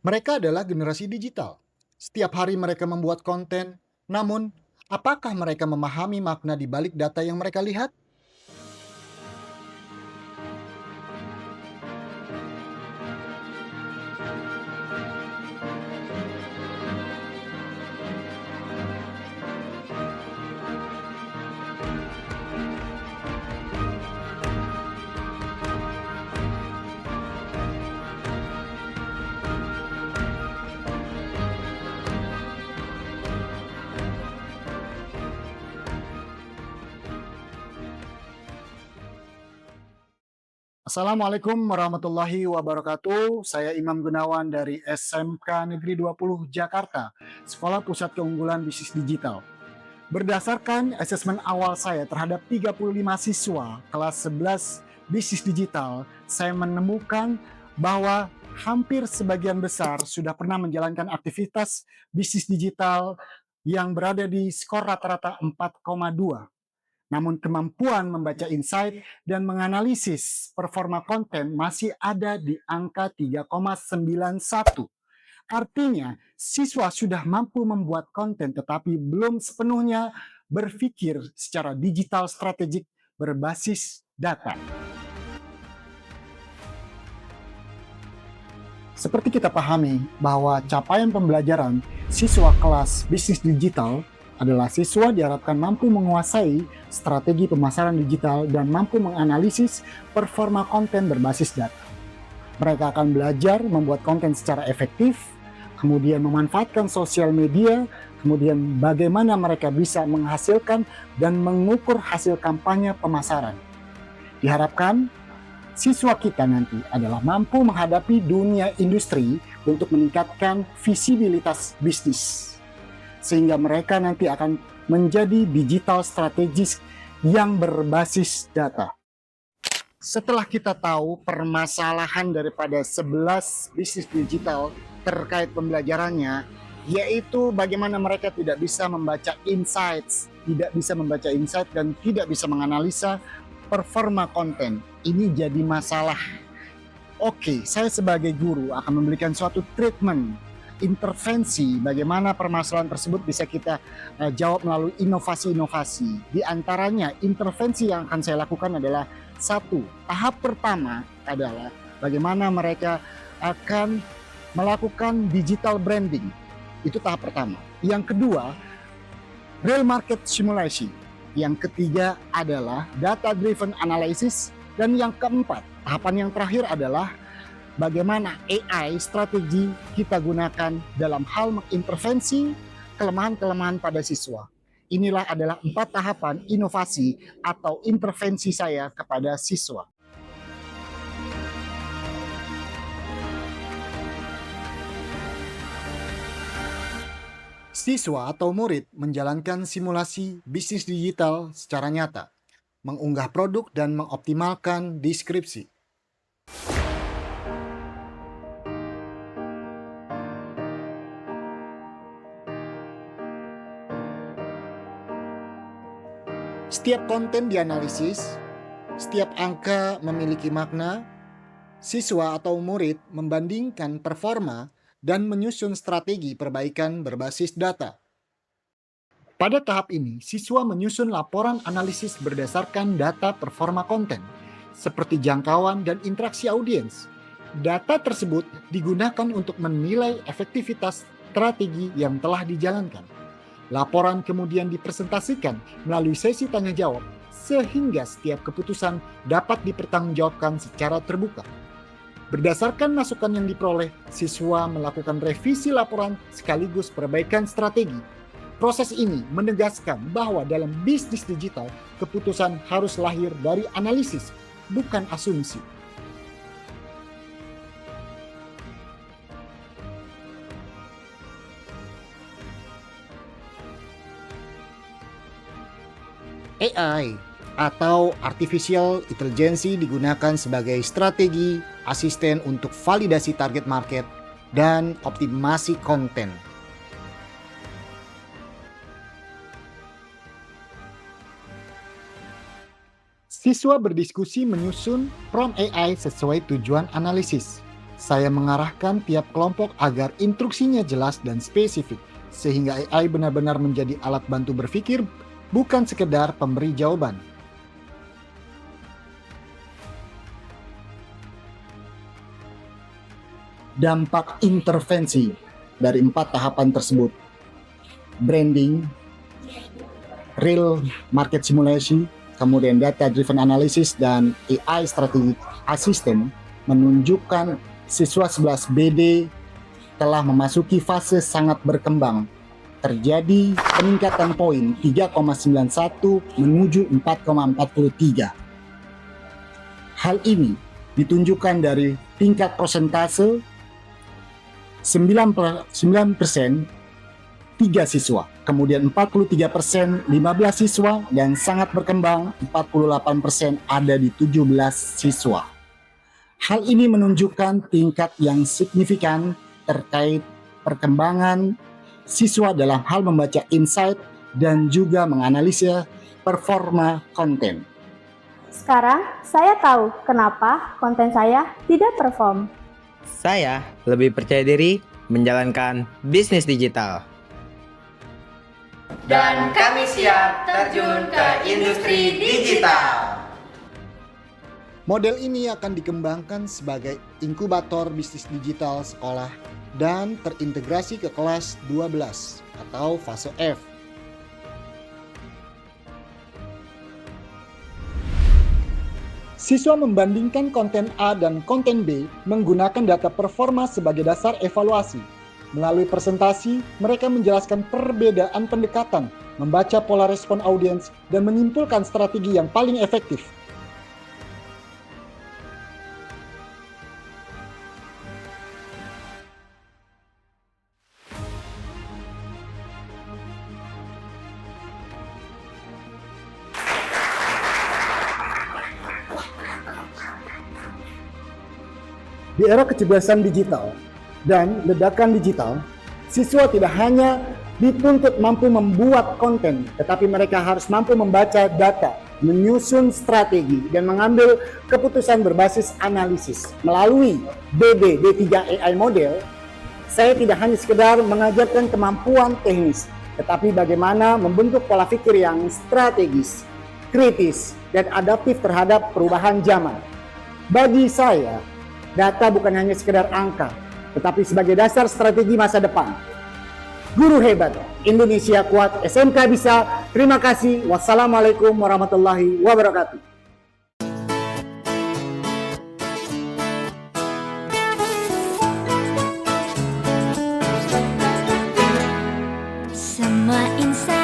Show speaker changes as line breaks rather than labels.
Mereka adalah generasi digital. Setiap hari mereka membuat konten, namun apakah mereka memahami makna di balik data yang mereka lihat? Assalamualaikum warahmatullahi wabarakatuh. Saya Imam Gunawan dari SMK Negeri 20 Jakarta, Sekolah Pusat Keunggulan Bisnis Digital. Berdasarkan asesmen awal saya terhadap 35 siswa kelas 11 bisnis digital, saya menemukan bahwa hampir sebagian besar sudah pernah menjalankan aktivitas bisnis digital yang berada di skor rata-rata 4,2. Namun kemampuan membaca insight dan menganalisis performa konten masih ada di angka 3,91. Artinya, siswa sudah mampu membuat konten tetapi belum sepenuhnya berpikir secara digital strategik berbasis data. Seperti kita pahami bahwa capaian pembelajaran siswa kelas bisnis digital adalah siswa diharapkan mampu menguasai strategi pemasaran digital dan mampu menganalisis performa konten berbasis data. Mereka akan belajar membuat konten secara efektif, kemudian memanfaatkan sosial media, kemudian bagaimana mereka bisa menghasilkan dan mengukur hasil kampanye pemasaran. Diharapkan siswa kita nanti adalah mampu menghadapi dunia industri untuk meningkatkan visibilitas bisnis. Sehingga mereka nanti akan menjadi digital strategis yang berbasis data. Setelah kita tahu permasalahan daripada 11 bisnis digital terkait pembelajarannya, yaitu bagaimana mereka tidak bisa membaca insights, dan tidak bisa menganalisa performa konten. Ini jadi masalah. Oke, saya sebagai guru akan memberikan suatu treatment, intervensi bagaimana permasalahan tersebut bisa kita jawab melalui inovasi-inovasi. Di antaranya intervensi yang akan saya lakukan adalah satu, tahap pertama adalah bagaimana mereka akan melakukan digital branding. Itu tahap pertama. Yang kedua, real market simulation. Yang ketiga adalah data driven analysis. Dan yang keempat, tahapan yang terakhir adalah bagaimana AI strategi kita gunakan dalam hal mengintervensi kelemahan-kelemahan pada siswa. Inilah adalah 4 tahapan inovasi atau intervensi saya kepada siswa. Siswa atau murid menjalankan simulasi bisnis digital secara nyata, mengunggah produk dan mengoptimalkan deskripsi. Setiap konten dianalisis, setiap angka memiliki makna, siswa atau murid membandingkan performa dan menyusun strategi perbaikan berbasis data. Pada tahap ini, siswa menyusun laporan analisis berdasarkan data performa konten, seperti jangkauan dan interaksi audiens. Data tersebut digunakan untuk menilai efektivitas strategi yang telah dijalankan. Laporan kemudian dipresentasikan melalui sesi tanya jawab, sehingga setiap keputusan dapat dipertanggungjawabkan secara terbuka. Berdasarkan masukan yang diperoleh, siswa melakukan revisi laporan sekaligus perbaikan strategi. Proses ini menegaskan bahwa dalam bisnis digital, keputusan harus lahir dari analisis, bukan asumsi. AI atau Artificial Intelligence digunakan sebagai strategi asisten untuk validasi target market dan optimasi konten. Siswa berdiskusi menyusun prompt AI sesuai tujuan analisis. Saya mengarahkan tiap kelompok agar instruksinya jelas dan spesifik, sehingga AI benar-benar menjadi alat bantu berpikir, bukan sekedar pemberi jawaban. Dampak intervensi dari 4 tahapan tersebut: branding, real market simulation, kemudian data driven analysis, dan AI strategic assistant menunjukkan siswa 11 BD telah memasuki fase sangat berkembang. Terjadi peningkatan poin 3,91 menuju 4,43. Hal ini ditunjukkan dari tingkat persentase 9% 3 siswa, kemudian 43% 15 siswa, dan sangat berkembang 48% ada di 17 siswa. Hal ini menunjukkan tingkat yang signifikan terkait perkembangan siswa dalam hal membaca insight dan juga menganalisa performa konten.
Sekarang saya tahu kenapa konten saya tidak perform.
Saya lebih percaya diri menjalankan bisnis digital.
Dan kami siap terjun ke industri digital.
Model ini akan dikembangkan sebagai inkubator bisnis digital sekolah dan terintegrasi ke kelas 12 atau fase F. Siswa membandingkan konten A dan konten B menggunakan data performa sebagai dasar evaluasi. Melalui presentasi, mereka menjelaskan perbedaan pendekatan, membaca pola respon audiens, dan menyimpulkan strategi yang paling efektif. Di era kecerdasan digital dan ledakan digital, siswa tidak hanya dituntut mampu membuat konten, tetapi mereka harus mampu membaca data, menyusun strategi, dan mengambil keputusan berbasis analisis. Melalui BD D3 AI model, saya tidak hanya sekedar mengajarkan kemampuan teknis, tetapi bagaimana membentuk pola pikir yang strategis, kritis, dan adaptif terhadap perubahan zaman. Bagi saya, data bukan hanya sekedar angka, tetapi sebagai dasar strategi masa depan. Guru hebat, Indonesia kuat, SMK bisa. Terima kasih. Wassalamualaikum warahmatullahi wabarakatuh.
Semua insan